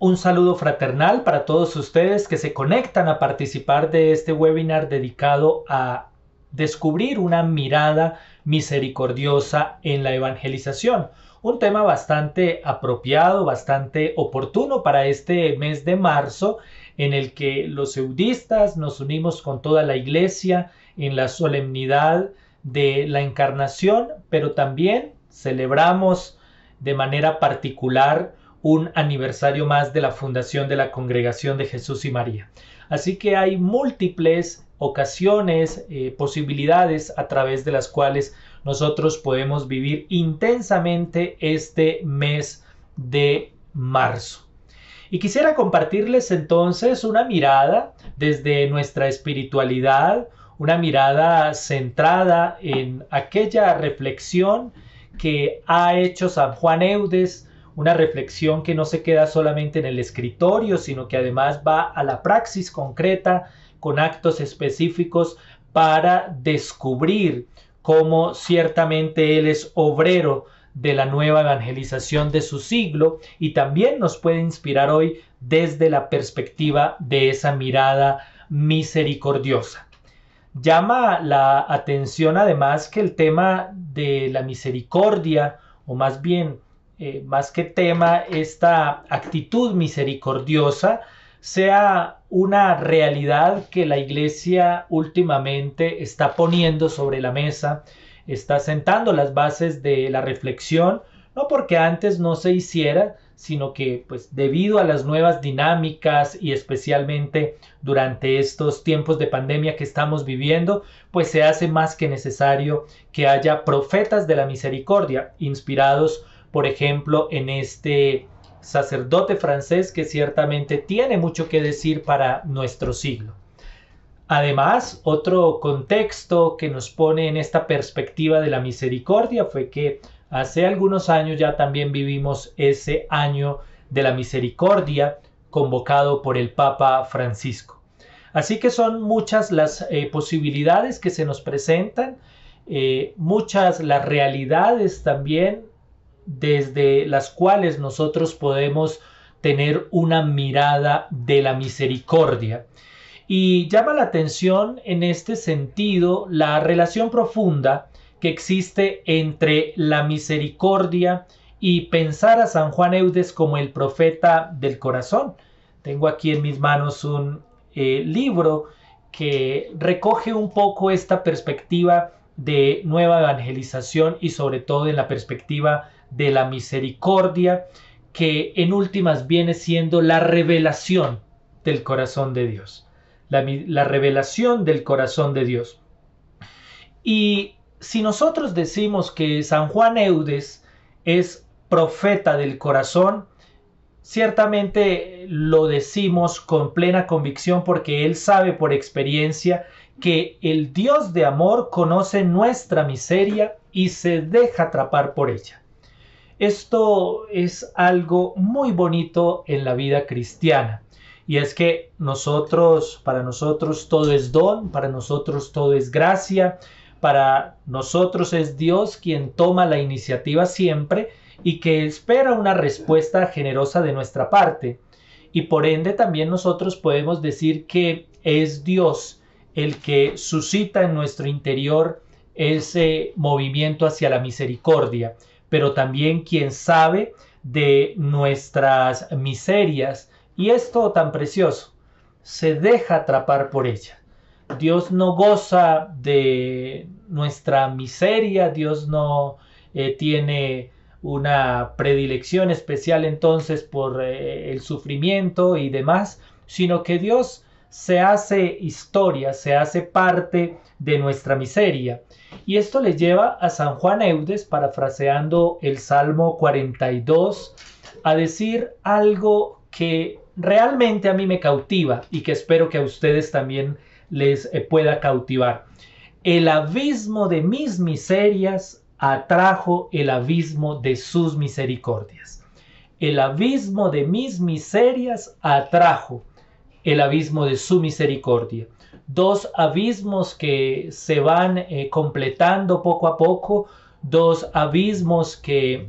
Un saludo fraternal para todos ustedes que se conectan a participar de este webinar dedicado a descubrir una mirada misericordiosa en la evangelización. Un tema bastante apropiado, bastante oportuno para este mes de marzo, en el que los eudistas nos unimos con toda la Iglesia en la solemnidad de la Encarnación, pero también celebramos de manera particular un aniversario más de la fundación de la Congregación de Jesús y María. Así que hay múltiples ocasiones, posibilidades a través de las cuales nosotros podemos vivir intensamente este mes de marzo. Y quisiera compartirles entonces una mirada desde nuestra espiritualidad, una mirada centrada en aquella reflexión que ha hecho San Juan Eudes, una reflexión que no se queda solamente en el escritorio, sino que además va a la praxis concreta con actos específicos para descubrir cómo ciertamente él es obrero de la nueva evangelización de su siglo y también nos puede inspirar hoy desde la perspectiva de esa mirada misericordiosa. Llama la atención además que el tema de la misericordia, o más bien más que tema, esta actitud misericordiosa sea una realidad que la Iglesia últimamente está poniendo sobre la mesa, está sentando las bases de la reflexión, no porque antes no se hiciera, sino que pues debido a las nuevas dinámicas y especialmente durante estos tiempos de pandemia que estamos viviendo, pues se hace más que necesario que haya profetas de la misericordia, inspirados por ejemplo en este sacerdote francés que ciertamente tiene mucho que decir para nuestro siglo. Además, otro contexto que nos pone en esta perspectiva de la misericordia fue que hace algunos años ya también vivimos ese año de la misericordia convocado por el Papa Francisco. Así que son muchas las posibilidades que se nos presentan, muchas las realidades también desde las cuales nosotros podemos tener una mirada de la misericordia. Y llama la atención en este sentido la relación profunda que existe entre la misericordia y pensar a San Juan Eudes como el profeta del corazón. Tengo aquí en mis manos un libro que recoge un poco esta perspectiva de nueva evangelización y sobre todo en la perspectiva de la misericordia, que en últimas viene siendo la revelación del corazón de Dios. La revelación del corazón de Dios. Y si nosotros decimos que San Juan Eudes es profeta del corazón, ciertamente lo decimos con plena convicción porque él sabe por experiencia que el Dios de amor conoce nuestra miseria y se deja atrapar por ella. Esto es algo muy bonito en la vida cristiana. Y es que para nosotros todo es don, para nosotros todo es gracia, para nosotros es Dios quien toma la iniciativa siempre y que espera una respuesta generosa de nuestra parte. Y por ende también nosotros podemos decir que es Dios el que suscita en nuestro interior ese movimiento hacia la misericordia, pero también quien sabe de nuestras miserias. Y esto tan precioso, se deja atrapar por ella. Dios no goza de nuestra miseria, Dios no tiene una predilección especial entonces por el sufrimiento y demás, sino que Dios se hace historia, se hace parte de nuestra miseria. Y esto le lleva a San Juan Eudes, parafraseando el Salmo 42, a decir algo que realmente a mí me cautiva y que espero que a ustedes también les pueda cautivar. El abismo de mis miserias atrajo el abismo de sus misericordias. El abismo de mis miserias atrajo el abismo de su misericordia. Dos abismos que se van completando poco a poco, dos abismos que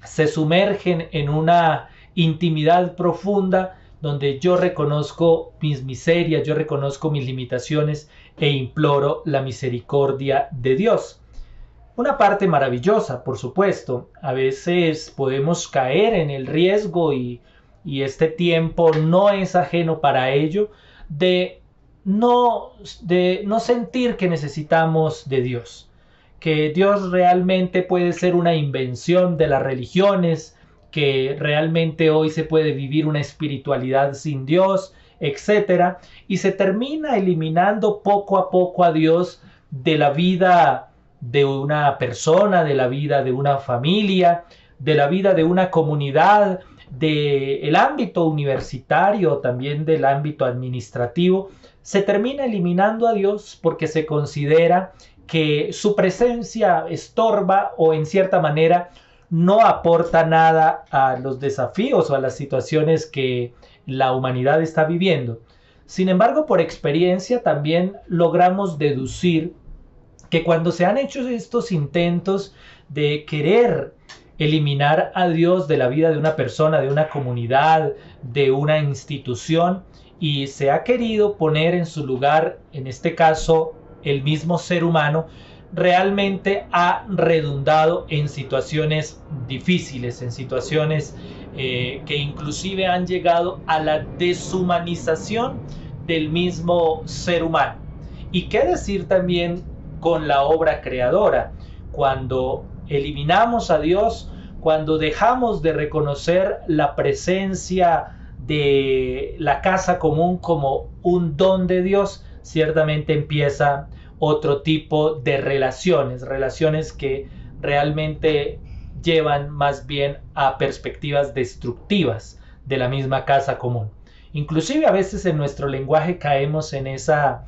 se sumergen en una intimidad profunda donde yo reconozco mis miserias, yo reconozco mis limitaciones e imploro la misericordia de Dios. Una parte maravillosa, por supuesto. A veces podemos caer en el riesgo y este tiempo no es ajeno para ello, de no sentir que necesitamos de Dios. Que Dios realmente puede ser una invención de las religiones, que realmente hoy se puede vivir una espiritualidad sin Dios, etc. Y se termina eliminando poco a poco a Dios de la vida de una persona, de la vida de una familia, de la vida de una comunidad, del ámbito universitario, también del ámbito administrativo. Se termina eliminando a Dios porque se considera que su presencia estorba o en cierta manera no aporta nada a los desafíos o a las situaciones que la humanidad está viviendo. Sin embargo, por experiencia también logramos deducir que cuando se han hecho estos intentos de querer eliminar a Dios de la vida de una persona, de una comunidad, de una institución, y se ha querido poner en su lugar, en este caso, el mismo ser humano, realmente ha redundado en situaciones difíciles, en situaciones que inclusive han llegado a la deshumanización del mismo ser humano. Y qué decir también con la obra creadora, cuando eliminamos a Dios, cuando dejamos de reconocer la presencia de la casa común como un don de Dios, ciertamente empieza otro tipo de relaciones que realmente llevan más bien a perspectivas destructivas de la misma casa común. Inclusive a veces en nuestro lenguaje caemos en esa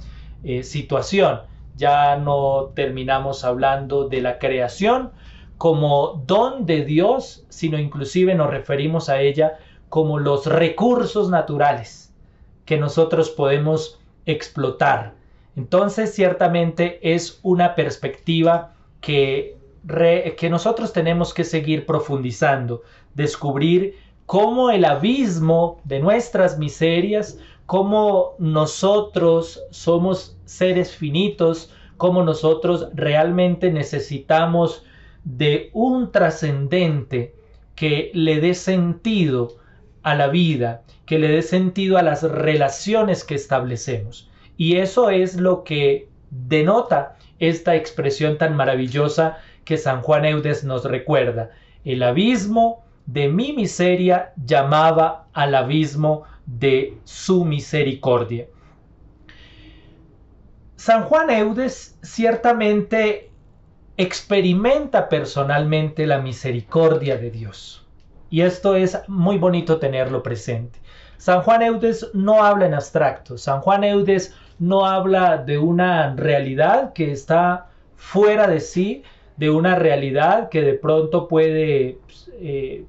situación. Ya no terminamos hablando de la creación como don de Dios, sino inclusive nos referimos a ella como los recursos naturales que nosotros podemos explotar. Entonces, ciertamente es una perspectiva que nosotros tenemos que seguir profundizando, descubrir cómo el abismo de nuestras miserias, cómo nosotros somos seres finitos, cómo nosotros realmente necesitamos de un trascendente que le dé sentido a la vida, que le dé sentido a las relaciones que establecemos. Y eso es lo que denota esta expresión tan maravillosa que San Juan Eudes nos recuerda. El abismo de mi miseria llamaba al abismo de su misericordia. San Juan Eudes ciertamente experimenta personalmente la misericordia de Dios. Y esto es muy bonito tenerlo presente. San Juan Eudes no habla en abstracto. San Juan Eudes no habla de una realidad que está fuera de sí, de una realidad que de pronto puede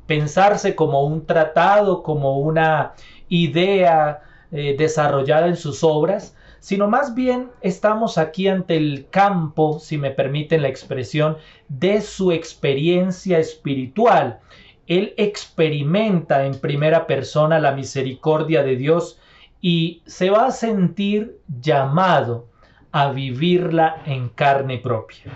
pensarse como un tratado, como una idea desarrollada en sus obras, sino más bien estamos aquí ante el campo, si me permiten la expresión, de su experiencia espiritual. Él experimenta en primera persona la misericordia de Dios y se va a sentir llamado a vivirla en carne propia.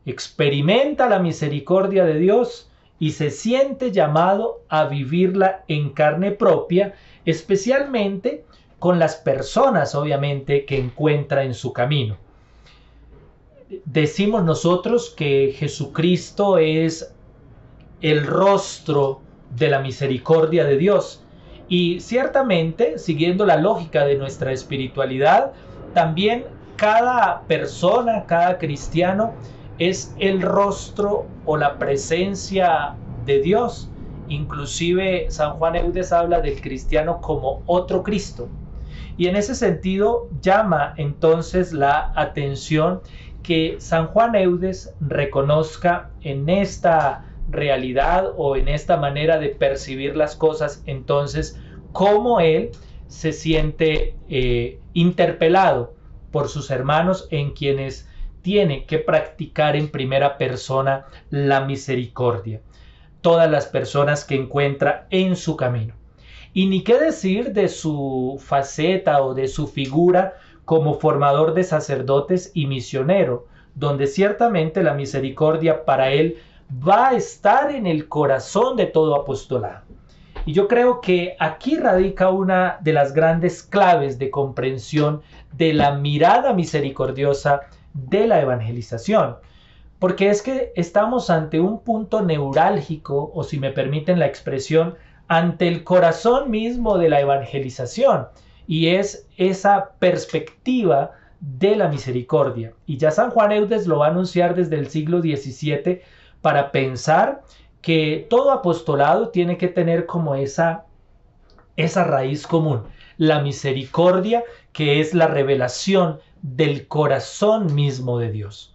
Experimenta la misericordia de Dios y se siente llamado a vivirla en carne propia, especialmente con las personas, obviamente, que encuentra en su camino. Decimos nosotros que Jesucristo es el rostro de la misericordia de Dios. Y ciertamente, siguiendo la lógica de nuestra espiritualidad, también cada persona, cada cristiano, es el rostro o la presencia de Dios. Inclusive San Juan Eudes habla del cristiano como otro Cristo. Y en ese sentido llama entonces la atención que San Juan Eudes reconozca en esta realidad o en esta manera de percibir las cosas, entonces cómo él se siente interpelado por sus hermanos en quienes tiene que practicar en primera persona la misericordia. todas las personas que encuentra en su camino. Y ni qué decir de su faceta o de su figura como formador de sacerdotes y misionero, donde ciertamente la misericordia para él va a estar en el corazón de todo apostolado. Y yo creo que aquí radica una de las grandes claves de comprensión de la mirada misericordiosa de la evangelización. Porque es que estamos ante un punto neurálgico, o si me permiten la expresión, ante el corazón mismo de la evangelización, y es esa perspectiva de la misericordia. Y ya San Juan Eudes lo va a anunciar desde el siglo XVII para pensar que todo apostolado tiene que tener como esa raíz común, la misericordia, que es la revelación del corazón mismo de Dios.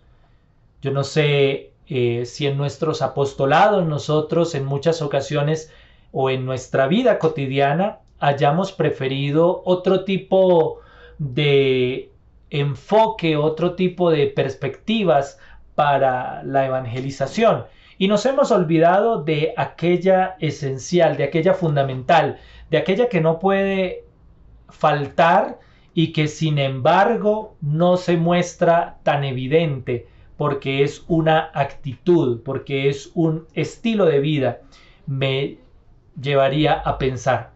Yo no sé si en nuestros apostolados nosotros en muchas ocasiones o en nuestra vida cotidiana hayamos preferido otro tipo de enfoque, otro tipo de perspectivas para la evangelización. Y nos hemos olvidado de aquella esencial, de aquella fundamental, de aquella que no puede faltar y que sin embargo no se muestra tan evidente porque es una actitud, porque es un estilo de vida, me llevaría a pensar.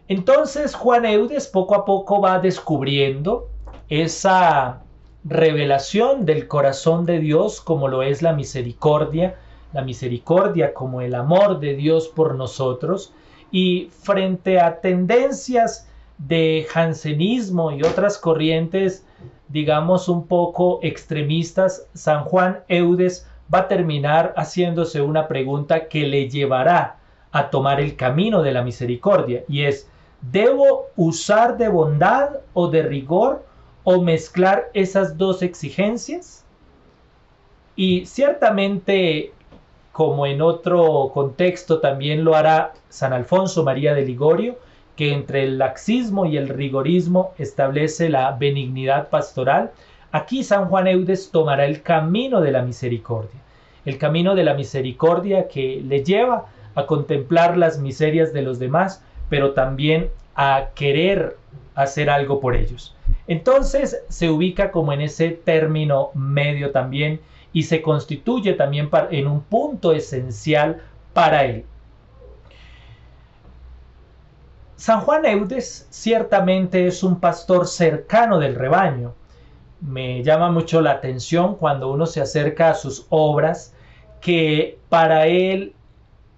Entonces Juan Eudes poco a poco va descubriendo esa revelación del corazón de Dios como lo es la misericordia como el amor de Dios por nosotros, y frente a tendencias de jansenismo y otras corrientes, digamos un poco extremistas, San Juan Eudes va a terminar haciéndose una pregunta que le llevará a tomar el camino de la misericordia, y es: ¿debo usar de bondad o de rigor o mezclar esas dos exigencias? Y ciertamente, como en otro contexto también lo hará San Alfonso María de Ligorio, que entre el laxismo y el rigorismo establece la benignidad pastoral, aquí San Juan Eudes tomará el camino de la misericordia. El camino de la misericordia que le lleva a contemplar las miserias de los demás, pero también a querer hacer algo por ellos. Entonces se ubica como en ese término medio también y se constituye también en un punto esencial para él. San Juan Eudes ciertamente es un pastor cercano del rebaño. Me llama mucho la atención cuando uno se acerca a sus obras, que para él,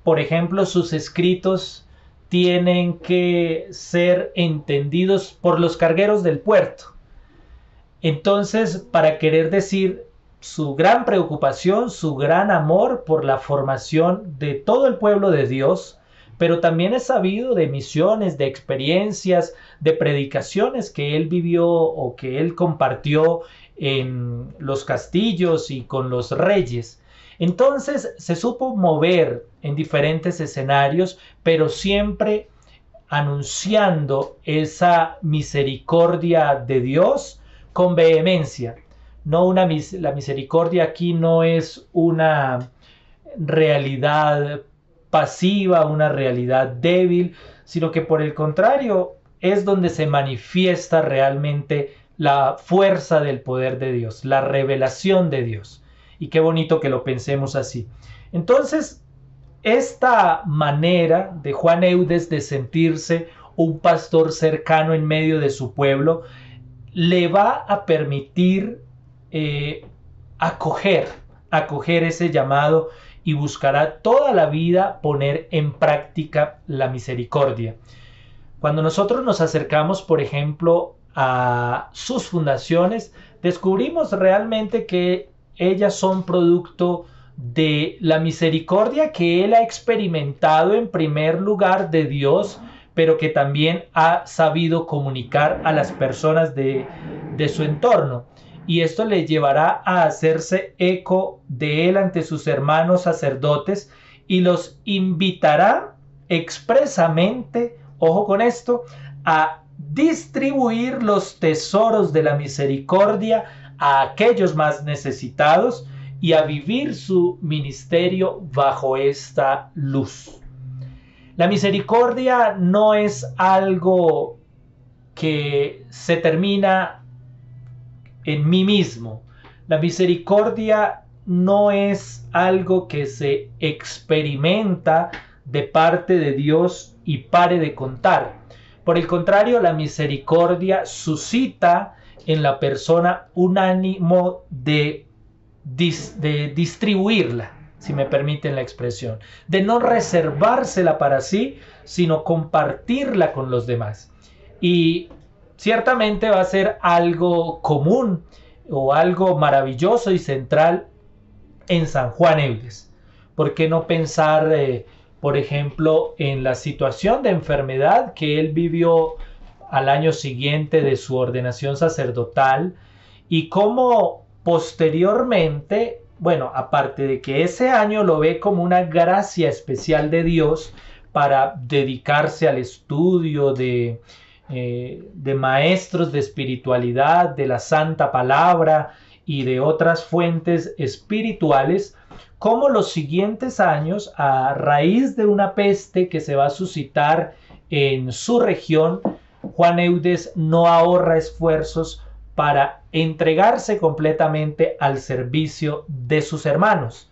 por ejemplo, sus escritos tienen que ser entendidos por los cargueros del puerto. Entonces, para querer decir su gran preocupación, su gran amor por la formación de todo el pueblo de Dios, pero también es sabido de misiones, de experiencias, de predicaciones que él vivió o que él compartió en los castillos y con los reyes. Entonces se supo mover en diferentes escenarios, pero siempre anunciando esa misericordia de Dios con vehemencia. La misericordia aquí no es una realidad pasiva, una realidad débil, sino que por el contrario es donde se manifiesta realmente la fuerza del poder de Dios, la revelación de Dios. Y qué bonito que lo pensemos así. Entonces, esta manera de Juan Eudes de sentirse un pastor cercano en medio de su pueblo le va a permitir acoger ese llamado y buscará toda la vida poner en práctica la misericordia. Cuando nosotros nos acercamos, por ejemplo, a sus fundaciones, descubrimos realmente que ellas son producto de la misericordia que él ha experimentado en primer lugar de Dios, pero que también ha sabido comunicar a las personas de su entorno. Y esto le llevará a hacerse eco de él ante sus hermanos sacerdotes y los invitará expresamente, ojo con esto, a distribuir los tesoros de la misericordia a aquellos más necesitados y a vivir su ministerio bajo esta luz. La misericordia no es algo que se termina en mí mismo. La misericordia no es algo que se experimenta de parte de Dios y pare de contar. Por el contrario, la misericordia suscita en la persona un ánimo de distribuirla, si me permiten la expresión, de no reservársela para sí, sino compartirla con los demás. Y ciertamente va a ser algo común o algo maravilloso y central en San Juan Eudes. ¿Por qué no pensar, por ejemplo, en la situación de enfermedad que él vivió al año siguiente de su ordenación sacerdotal y cómo posteriormente, bueno, aparte de que ese año lo ve como una gracia especial de Dios para dedicarse al estudio de maestros de espiritualidad, de la Santa Palabra y de otras fuentes espirituales, como los siguientes años, a raíz de una peste que se va a suscitar en su región, Juan Eudes no ahorra esfuerzos para entregarse completamente al servicio de sus hermanos.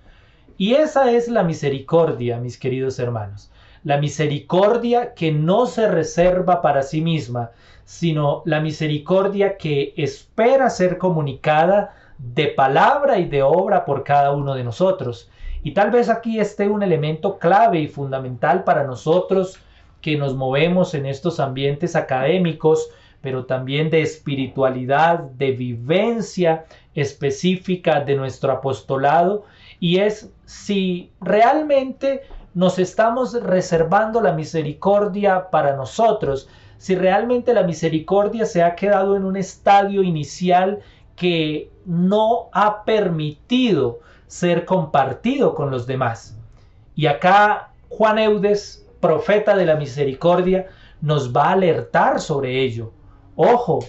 Y esa es la misericordia, mis queridos hermanos. La misericordia que no se reserva para sí misma, sino la misericordia que espera ser comunicada de palabra y de obra por cada uno de nosotros. Y tal vez aquí esté un elemento clave y fundamental para nosotros que nos movemos en estos ambientes académicos, pero también de espiritualidad, de vivencia específica de nuestro apostolado, y es si realmente nos estamos reservando la misericordia para nosotros, si realmente la misericordia se ha quedado en un estadio inicial que no ha permitido ser compartido con los demás. Y acá Juan Eudes, profeta de la misericordia, nos va a alertar sobre ello. Ojo,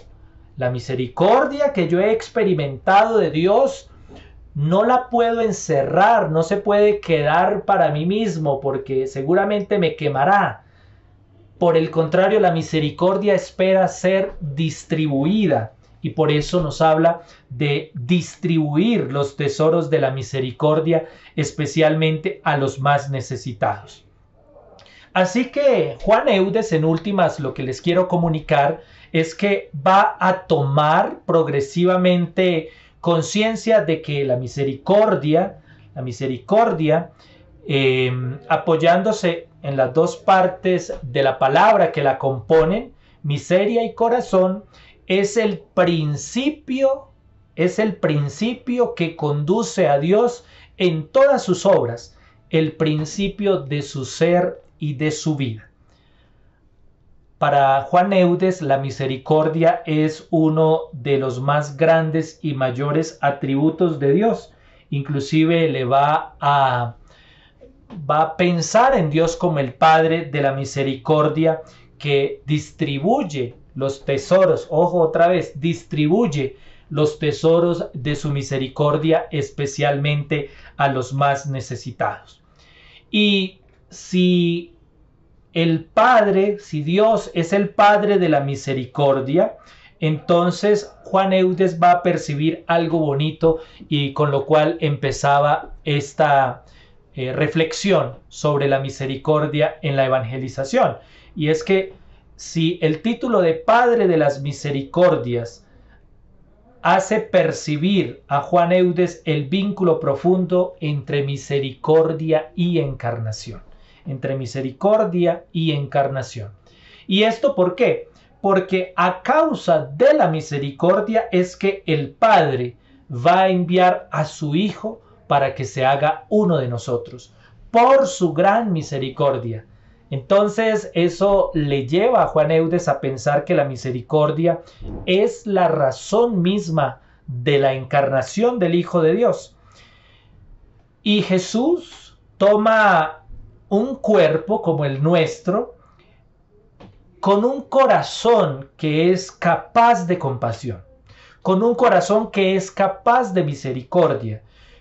la misericordia que yo he experimentado de Dios no la puedo encerrar, no se puede quedar para mí mismo porque seguramente me quemará. Por el contrario, la misericordia espera ser distribuida y por eso nos habla de distribuir los tesoros de la misericordia, especialmente a los más necesitados. Así que Juan Eudes, en últimas, lo que les quiero comunicar es que va a tomar progresivamente conciencia de que la misericordia, apoyándose en las dos partes de la palabra que la componen, miseria y corazón, es el principio que conduce a Dios en todas sus obras, el principio de su ser y de su vida. Para Juan Eudes, la misericordia es uno de los más grandes y mayores atributos de Dios. Inclusive le va a pensar en Dios como el Padre de la misericordia que distribuye los tesoros. Ojo, otra vez, distribuye los tesoros de su misericordia especialmente a los más necesitados. Y si Dios es el Padre de la misericordia, entonces Juan Eudes va a percibir algo bonito y con lo cual empezaba esta reflexión sobre la misericordia en la evangelización. Y es que si el título de Padre de las Misericordias hace percibir a Juan Eudes el vínculo profundo entre misericordia y encarnación. Entre misericordia y encarnación. ¿Y esto por qué? Porque a causa de la misericordia es que el Padre va a enviar a su Hijo para que se haga uno de nosotros, por su gran misericordia. Entonces eso le lleva a Juan Eudes a pensar que la misericordia es la razón misma de la encarnación del Hijo de Dios. Y Jesús toma un cuerpo como el nuestro, con un corazón que es capaz de compasión, con un corazón que es capaz de misericordia,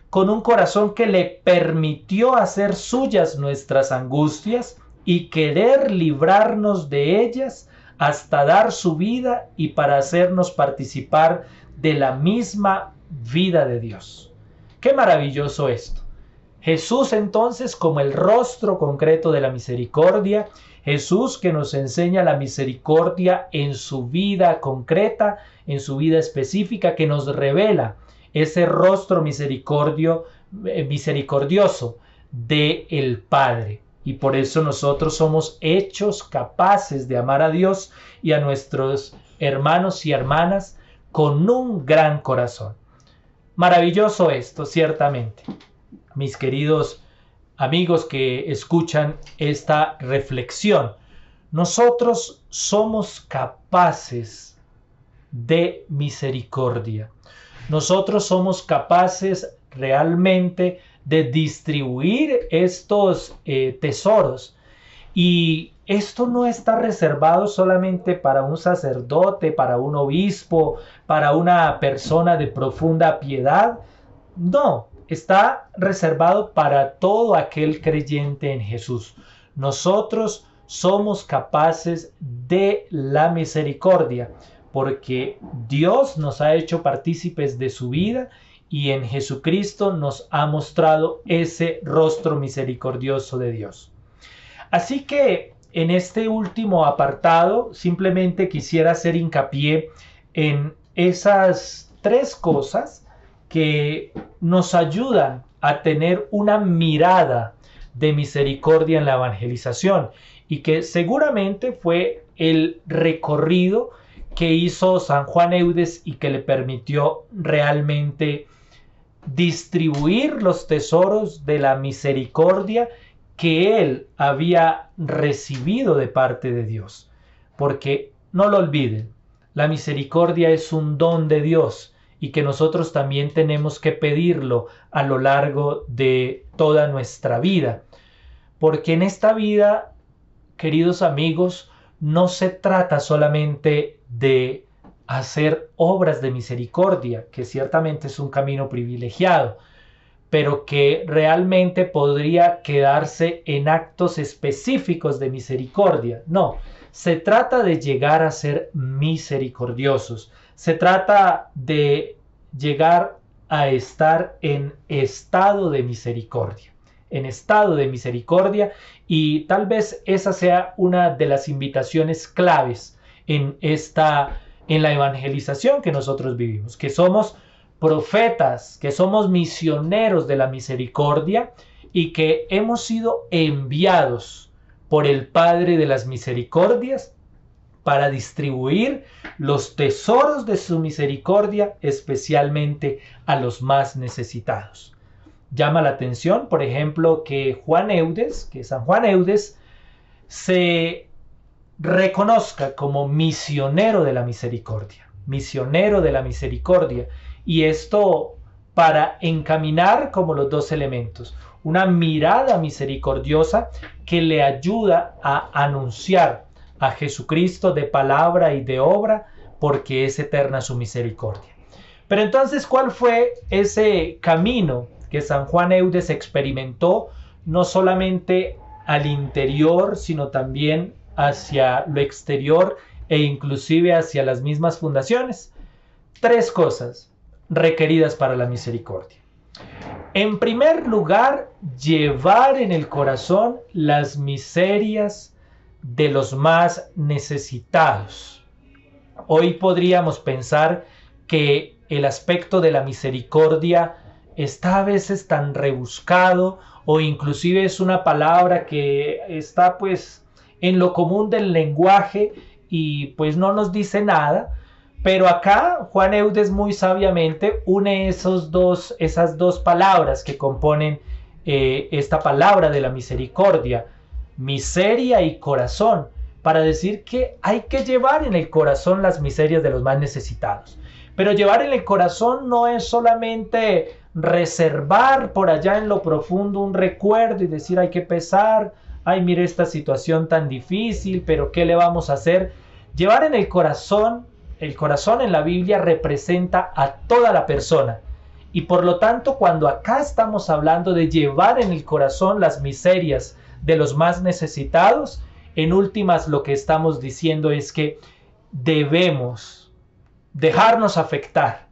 con un corazón que le permitió hacer suyas nuestras angustias y querer librarnos de ellas hasta dar su vida y para hacernos participar de la misma vida de Dios. ¡Qué maravilloso esto! Jesús entonces como el rostro concreto de la misericordia, Jesús que nos enseña la misericordia en su vida concreta, en su vida específica, que nos revela ese rostro misericordioso del Padre. Y por eso nosotros somos hechos capaces de amar a Dios y a nuestros hermanos y hermanas con un gran corazón. Maravilloso esto, ciertamente. Mis queridos amigos que escuchan esta reflexión, nosotros somos capaces de misericordia. Nosotros somos capaces realmente de distribuir estos tesoros. Y esto no está reservado solamente para un sacerdote, para un obispo, para una persona de profunda piedad. No, está reservado para todo aquel creyente en Jesús. Nosotros somos capaces de la misericordia, porque Dios nos ha hecho partícipes de su vida y en Jesucristo nos ha mostrado ese rostro misericordioso de Dios. Así que en este último apartado simplemente quisiera hacer hincapié en esas tres cosas que nos ayudan a tener una mirada de misericordia en la evangelización y que seguramente fue el recorrido que hizo San Juan Eudes y que le permitió realmente distribuir los tesoros de la misericordia que él había recibido de parte de Dios. Porque no lo olviden, la misericordia es un don de Dios y que nosotros también tenemos que pedirlo a lo largo de toda nuestra vida. Porque en esta vida, queridos amigos, no se trata solamente de hacer obras de misericordia, que ciertamente es un camino privilegiado, pero que realmente podría quedarse en actos específicos de misericordia. No, se trata de llegar a ser misericordiosos. Se trata de llegar a estar en estado de misericordia. En estado de misericordia, y tal vez esa sea una de las invitaciones claves en la evangelización que nosotros vivimos, que somos profetas, que somos misioneros de la misericordia y que hemos sido enviados por el Padre de las misericordias para distribuir los tesoros de su misericordia, especialmente a los más necesitados. Llama la atención, por ejemplo, que San Juan Eudes se reconozca como misionero de la misericordia, y esto para encaminar como los dos elementos, una mirada misericordiosa que le ayuda a anunciar a Jesucristo de palabra y de obra, porque es eterna su misericordia. Pero entonces, ¿cuál fue ese camino que San Juan Eudes experimentó, no solamente al interior, sino también hacia lo exterior e inclusive hacia las mismas fundaciones? Tres cosas requeridas para la misericordia. En primer lugar, llevar en el corazón las miserias de los más necesitados. Hoy podríamos pensar que el aspecto de la misericordia está a veces tan rebuscado, o inclusive es una palabra que está pues en lo común del lenguaje y pues no nos dice nada. Pero acá Juan Eudes muy sabiamente une esas dos palabras que componen esta palabra de la misericordia, miseria y corazón, para decir que hay que llevar en el corazón las miserias de los más necesitados. Pero llevar en el corazón no es solamente reservar por allá en lo profundo un recuerdo y decir hay que pesar, ay mire esta situación tan difícil, pero ¿qué le vamos a hacer? Llevar en el corazón en la Biblia representa a toda la persona Y por lo tanto, cuando acá estamos hablando de llevar en el corazón las miserias de los más necesitados, en últimas lo que estamos diciendo es que debemos dejarnos afectar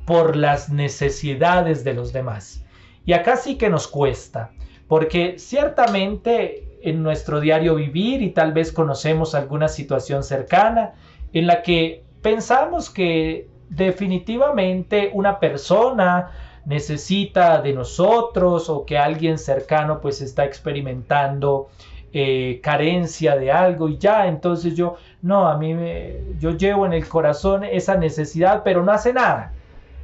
por las necesidades de los demás. Y acá sí que nos cuesta, porque ciertamente en nuestro diario vivir, y tal vez conocemos alguna situación cercana en la que pensamos que definitivamente una persona necesita de nosotros, o que alguien cercano pues está experimentando carencia de algo, y ya entonces yo llevo en el corazón esa necesidad, pero no hace nada.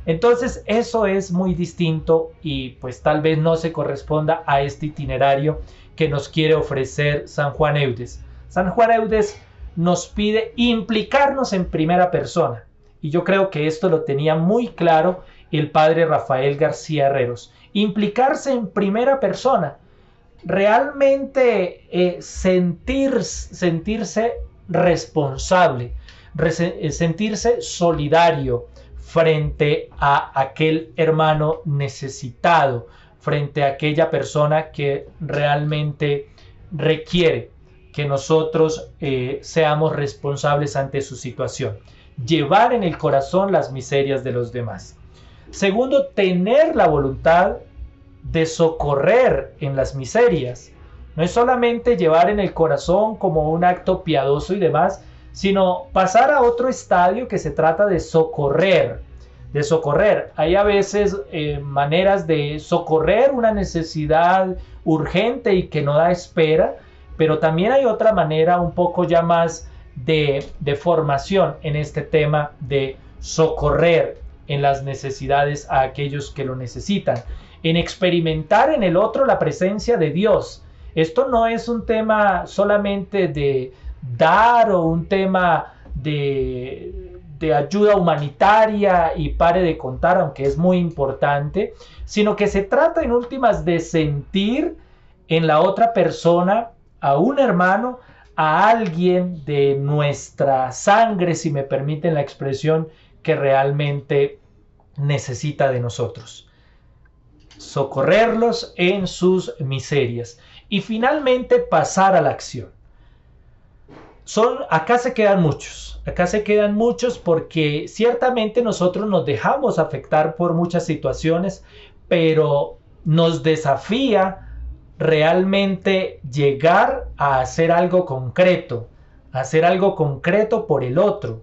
Entonces eso es muy distinto, y pues tal vez no se corresponda a este itinerario que nos quiere ofrecer San Juan Eudes. San Juan Eudes nos pide implicarnos en primera persona, y yo creo que esto lo tenía muy claro el padre Rafael García Herreros. Implicarse en primera persona, realmente sentirse responsable, sentirse solidario frente a aquel hermano necesitado, frente a aquella persona que realmente requiere que nosotros seamos responsables ante su situación. Llevar en el corazón las miserias de los demás. Segundo, tener la voluntad de socorrer en las miserias. No es solamente llevar en el corazón como un acto piadoso y demás, sino pasar a otro estadio que se trata de socorrer. Hay a veces maneras de socorrer una necesidad urgente y que no da espera, pero también hay otra manera un poco ya más de formación en este tema de socorrer en las necesidades a aquellos que lo necesitan, en experimentar en el otro la presencia de Dios. Esto no es un tema solamente de dar, o un tema de ayuda humanitaria y pare de contar, aunque es muy importante, sino que se trata en últimas de sentir en la otra persona, a un hermano, a alguien de nuestra sangre, si me permiten la expresión, que realmente necesita de nosotros. Socorrerlos en sus miserias. Y finalmente pasar a la acción. Acá se quedan muchos porque ciertamente nosotros nos dejamos afectar por muchas situaciones, pero nos desafía realmente llegar a hacer algo concreto por el otro.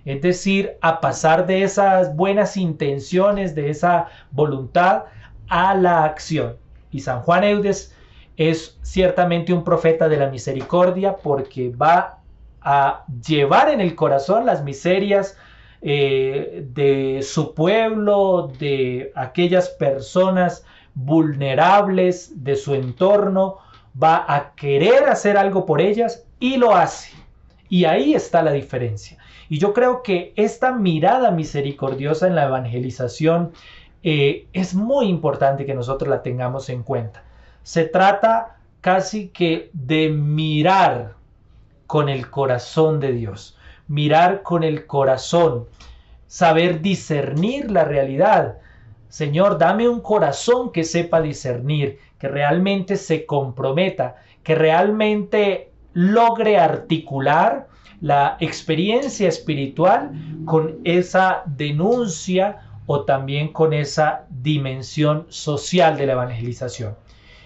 Es decir, a pasar de esas buenas intenciones, de esa voluntad, a la acción. Y San Juan Eudes es ciertamente un profeta de la misericordia, porque va a llevar en el corazón las miserias de su pueblo, de aquellas personas vulnerables de su entorno, va a querer hacer algo por ellas y lo hace. Y ahí está la diferencia. Y yo creo que esta mirada misericordiosa en la evangelización es muy importante que nosotros la tengamos en cuenta. Se trata casi que de mirar con el corazón de Dios, mirar con el corazón, saber discernir la realidad. Señor, dame un corazón que sepa discernir, que realmente se comprometa, que realmente logre articular la experiencia espiritual con esa denuncia, o también con esa dimensión social de la evangelización.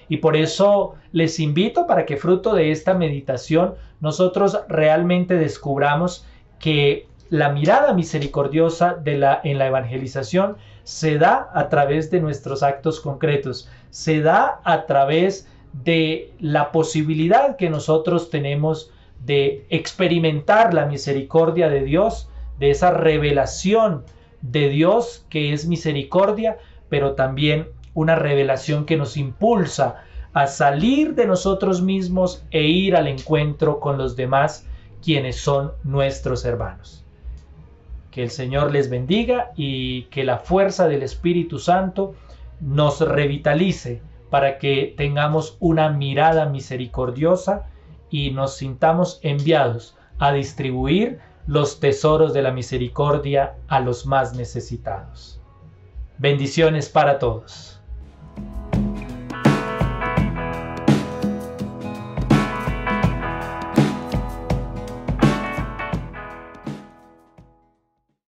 Y por eso les invito para que, fruto de esta meditación, nosotros realmente descubramos que la mirada misericordiosa en la evangelización se da a través de nuestros actos concretos, se da a través de la posibilidad que nosotros tenemos de experimentar la misericordia de Dios, de esa revelación de Dios que es misericordia, pero también una revelación que nos impulsa a salir de nosotros mismos e ir al encuentro con los demás, quienes son nuestros hermanos. Que el Señor les bendiga y que la fuerza del Espíritu Santo nos revitalice para que tengamos una mirada misericordiosa y nos sintamos enviados a distribuir los tesoros de la misericordia a los más necesitados. Bendiciones para todos.